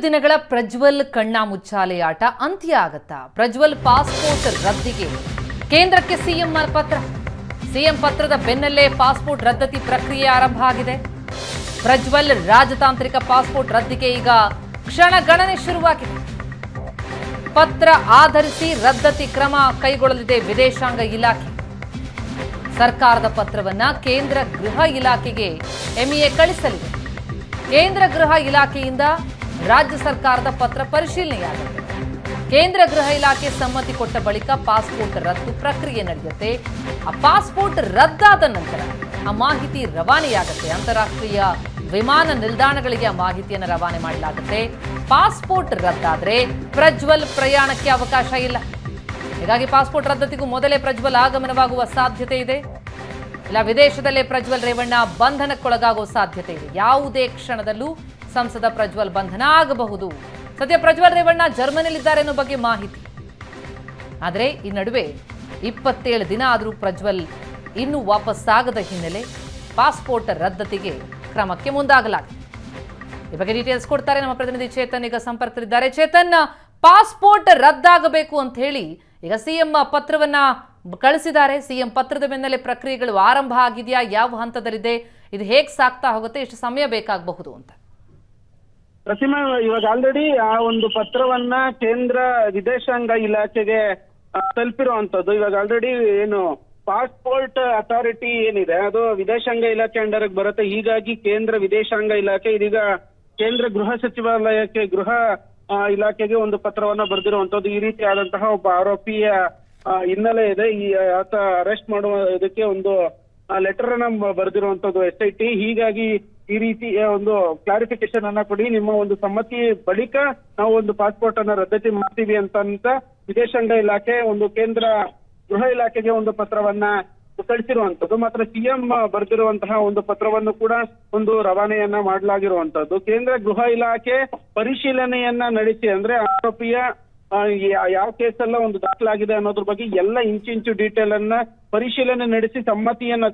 ದಿನಗಳ ಪ್ರಜ್ವಲ್ ಕಣ್ಣಾಮುಚ್ಚಾಲೆಯಾಟ ಅಂತ್ಯ ಆಗತ್ತಾ? ಪ್ರಜ್ವಲ್ ಪಾಸ್ಪೋರ್ಟ್ ರದ್ದಿಗೆ ಕೇಂದ್ರಕ್ಕೆ ಸಿಎಂ ಪತ್ರ. ಸಿಎಂ ಪತ್ರದ ಬೆನ್ನಲ್ಲೇ ಪಾಸ್ಪೋರ್ಟ್ ರದ್ದತಿ ಪ್ರಕ್ರಿಯೆ ಆರಂಭ ಆಗಿದೆ. ಪ್ರಜ್ವಲ್ ರಾಜತಾಂತ್ರಿಕ ಪಾಸ್ಪೋರ್ಟ್ ರದ್ದಿಗೆ ಈಗ ಕ್ಷಣಗಣನೆ ಶುರುವಾಗಿದೆ. ಪತ್ರ ಆಧರಿಸಿ ರದ್ದತಿ ಕ್ರಮ ಕೈಗೊಳ್ಳಲಿದೆ ವಿದೇಶಾಂಗ ಇಲಾಖೆ. ಸರ್ಕಾರದ ಪತ್ರವನ್ನ ಕೇಂದ್ರ ಗೃಹ ಇಲಾಖೆಗೆ ಎಂಇಎ ಕಳಿಸಲಿದೆ. ಕೇಂದ್ರ ಗೃಹ ಇಲಾಖೆಯಿಂದ ರಾಜ್ಯ ಸರ್ಕಾರದ ಪತ್ರ ಪರಿಶೀಲನೆಯಾಗುತ್ತೆ. ಕೇಂದ್ರ ಗೃಹ ಇಲಾಖೆ ಸಮ್ಮತಿ ಕೊಟ್ಟ ಬಳಿಕ ಪಾಸ್ಪೋರ್ಟ್ ರದ್ದು ಪ್ರಕ್ರಿಯೆ ನಡೆಯುತ್ತೆ. ಆ ಪಾಸ್ಪೋರ್ಟ್ ರದ್ದಾದ ನಂತರ ಆ ಮಾಹಿತಿ ರವಾನೆಯಾಗುತ್ತೆ. ಅಂತಾರಾಷ್ಟ್ರೀಯ ವಿಮಾನ ನಿಲ್ದಾಣಗಳಿಗೆ ಆ ಮಾಹಿತಿಯನ್ನು ರವಾನೆ ಮಾಡಲಾಗುತ್ತೆ. ಪಾಸ್ಪೋರ್ಟ್ ರದ್ದಾದ್ರೆ ಪ್ರಜ್ವಲ್ ಪ್ರಯಾಣಕ್ಕೆ ಅವಕಾಶ ಇಲ್ಲ. ಹೀಗಾಗಿ ಪಾಸ್ಪೋರ್ಟ್ ರದ್ದತಿಗೂ ಮೊದಲೇ ಪ್ರಜ್ವಲ್ ಆಗಮನವಾಗುವ ಸಾಧ್ಯತೆ ಇದೆ. ಇಲ್ಲ ವಿದೇಶದಲ್ಲೇ ಪ್ರಜ್ವಲ್ ರೇವಣ್ಣ ಬಂಧನಕ್ಕೊಳಗಾಗುವ ಸಾಧ್ಯತೆ ಇದೆ. ಯಾವುದೇ ಕ್ಷಣದಲ್ಲೂ ಸಂಸದ ಪ್ರಜ್ವಲ್ ಬಂಧನ ಆಗಬಹುದು. ಸದ್ಯ ಪ್ರಜ್ವಲ್ ರೇವಣ್ಣ ಜರ್ಮನಿಯಲ್ಲಿದ್ದಾರೆ ಅನ್ನೋ ಬಗ್ಗೆ ಮಾಹಿತಿ. ಆದರೆ ಈ ನಡುವೆ 27 ದಿನ ಆದರೂ ಪ್ರಜ್ವಲ್ ಇನ್ನೂ ವಾಪಸ್ಸಾಗದ ಹಿನ್ನೆಲೆ ಪಾಸ್ಪೋರ್ಟ್ ರದ್ದತಿಗೆ ಕ್ರಮಕ್ಕೆ ಮುಂದಾಗಲಾಗಿದೆ. ಈ ಬಗ್ಗೆ ಡೀಟೇಲ್ಸ್ ಕೊಡ್ತಾರೆ ನಮ್ಮ ಪ್ರತಿನಿಧಿ ಚೇತನ್. ಈಗ ಸಂಪರ್ಕದಲ್ಲಿದ್ದಾರೆ. ಚೇತನ್, ಪಾಸ್ಪೋರ್ಟ್ ರದ್ದಾಗಬೇಕು ಅಂತ ಹೇಳಿ ಈಗ ಸಿಎಂ ಪತ್ರವನ್ನ ಕಳಿಸಿದ್ದಾರೆ. ಸಿಎಂ ಪತ್ರದ ಬೆನ್ನಲ್ಲೇ ಪ್ರಕ್ರಿಯೆಗಳು ಆರಂಭ ಆಗಿದೆಯಾ? ಯಾವ ಹಂತದಲ್ಲಿದೆ? ಇದು ಹೇಗೆ ಸಾಗ್ತಾ ಹೋಗುತ್ತೆ? ಎಷ್ಟು ಸಮಯ ಬೇಕಾಗಬಹುದು ಅಂತ? ಪ್ರತಿಮಾ, ಇವಾಗ ಆಲ್ರೆಡಿ ಆ ಒಂದು ಪತ್ರವನ್ನ ಕೇಂದ್ರ ವಿದೇಶಾಂಗ ಇಲಾಖೆಗೆ ತಲುಪಿರುವಂತದ್ದು. ಇವಾಗ ಆಲ್ರೆಡಿ ಏನು ಪಾಸ್ಪೋರ್ಟ್ ಅಥಾರಿಟಿ ಏನಿದೆ ಅದು ವಿದೇಶಾಂಗ ಇಲಾಖೆ ಅಂಡರ್ಗೆ ಬರುತ್ತೆ. ಹೀಗಾಗಿ ಕೇಂದ್ರ ವಿದೇಶಾಂಗ ಇಲಾಖೆ ಇದೀಗ ಕೇಂದ್ರ ಗೃಹ ಸಚಿವಾಲಯಕ್ಕೆ ಗೃಹ ಇಲಾಖೆಗೆ ಒಂದು ಪತ್ರವನ್ನ ಬರೆದಿರುವಂತದ್ದು. ಈ ರೀತಿ ಆದಂತಹ ಒಬ್ಬ ಆರೋಪಿಯ ಹಿನ್ನೆಲೆ ಇದೆ. ಈ ಆತ ಅರೆಸ್ಟ್ ಮಾಡುವ ಇದಕ್ಕೆ ಒಂದು ಲೆಟರ್ ಅನ್ನ ಬರೆದಿರುವಂತದ್ದು SIT. ಹೀಗಾಗಿ ಈ ರೀತಿ ಒಂದು ಕ್ಲಾರಿಫಿಕೇಶನ್ ಅನ್ನ ಕೊಡಿ, ನಿಮ್ಮ ಒಂದು ಸಮ್ಮತಿ ಬಳಿಕ ನಾವು ಒಂದು ಪಾಸ್ಪೋರ್ಟ್ ಅನ್ನ ರದ್ದತಿ ಮಾಡ್ತೀವಿ ಅಂತ ವಿದೇಶಾಂಗ ಇಲಾಖೆ ಒಂದು ಕೇಂದ್ರ ಗೃಹ ಇಲಾಖೆಗೆ ಒಂದು ಪತ್ರವನ್ನ ಕಳಿಸಿರುವಂತದ್ದು. ಮಾತ್ರ ಸಿಎಂ ಬರೆದಿರುವಂತಹ ಒಂದು ಪತ್ರವನ್ನು ಕೂಡ ಒಂದು ರವಾನೆಯನ್ನ ಮಾಡಲಾಗಿರುವಂತದ್ದು. ಕೇಂದ್ರ ಗೃಹ ಇಲಾಖೆ ಪರಿಶೀಲನೆಯನ್ನ ನಡೆಸಿ, ಅಂದ್ರೆ ಆರೋಪಿಯ ಯಾವ ಕೇಸೆಲ್ಲ ಒಂದು ದಾಖಲಾಗಿದೆ ಅನ್ನೋದ್ರ ಬಗ್ಗೆ ಎಲ್ಲ ಇಂಚು ಡೀಟೇಲ್ ಅನ್ನ ಪರಿಶೀಲನೆ ನಡೆಸಿ ಸಮ್ಮತಿಯನ್ನ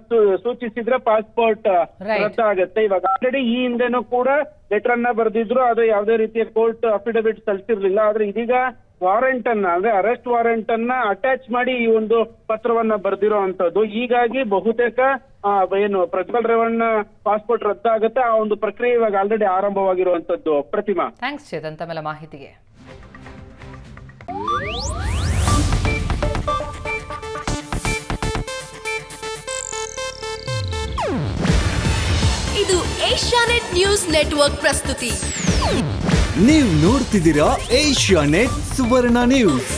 ಸೂಚಿಸಿದ್ರೆ ಪಾಸ್ಪೋರ್ಟ್ ರದ್ದಾಗತ್ತೆ. ಇವಾಗ ಆಲ್ರೆಡಿ ಈ ಹಿಂದೆನೂ ಕೂಡ ಲೆಟರ್ ಅನ್ನ ಬರೆದಿದ್ರು, ಅದು ಯಾವುದೇ ರೀತಿಯ ಕೋರ್ಟ್ ಅಫಿಡವಿಟ್ ಸಲ್ಲಿಸಿರ್ಲಿಲ್ಲ. ಆದ್ರೆ ಇದೀಗ ವಾರೆಂಟ್ ಅನ್ನ, ಅಂದ್ರೆ ಅರೆಸ್ಟ್ ವಾರೆಂಟ್ ಅನ್ನ ಅಟ್ಯಾಚ್ ಮಾಡಿ ಈ ಒಂದು ಪತ್ರವನ್ನ ಬರೆದಿರುವಂತದ್ದು. ಹೀಗಾಗಿ ಬಹುತೇಕ ಏನು ಪ್ರಜ್ವಲ್ ರೇವಣ್ಣ ಪಾಸ್ಪೋರ್ಟ್ ರದ್ದಾಗುತ್ತೆ. ಆ ಒಂದು ಪ್ರಕ್ರಿಯೆ ಇವಾಗ ಆಲ್ರೆಡಿ ಆರಂಭವಾಗಿರುವಂತದ್ದು. ಪ್ರತಿಮಾ, ಥ್ಯಾಂಕ್ಸ್ ಚೇತನ್ ತಮ್ಮೆಲ್ಲ ಮಾಹಿತಿಗೆ. ಇದು ಏಷ್ಯಾನೆಟ್ ನ್ಯೂಸ್ ನೆಟ್ವರ್ಕ್ ಪ್ರಸ್ತುತಿ. ನೀವು ನೋಡ್ತಿದ್ದೀರಾ ಏಷ್ಯಾನೆಟ್ ಸುವರ್ಣ ನ್ಯೂಸ್.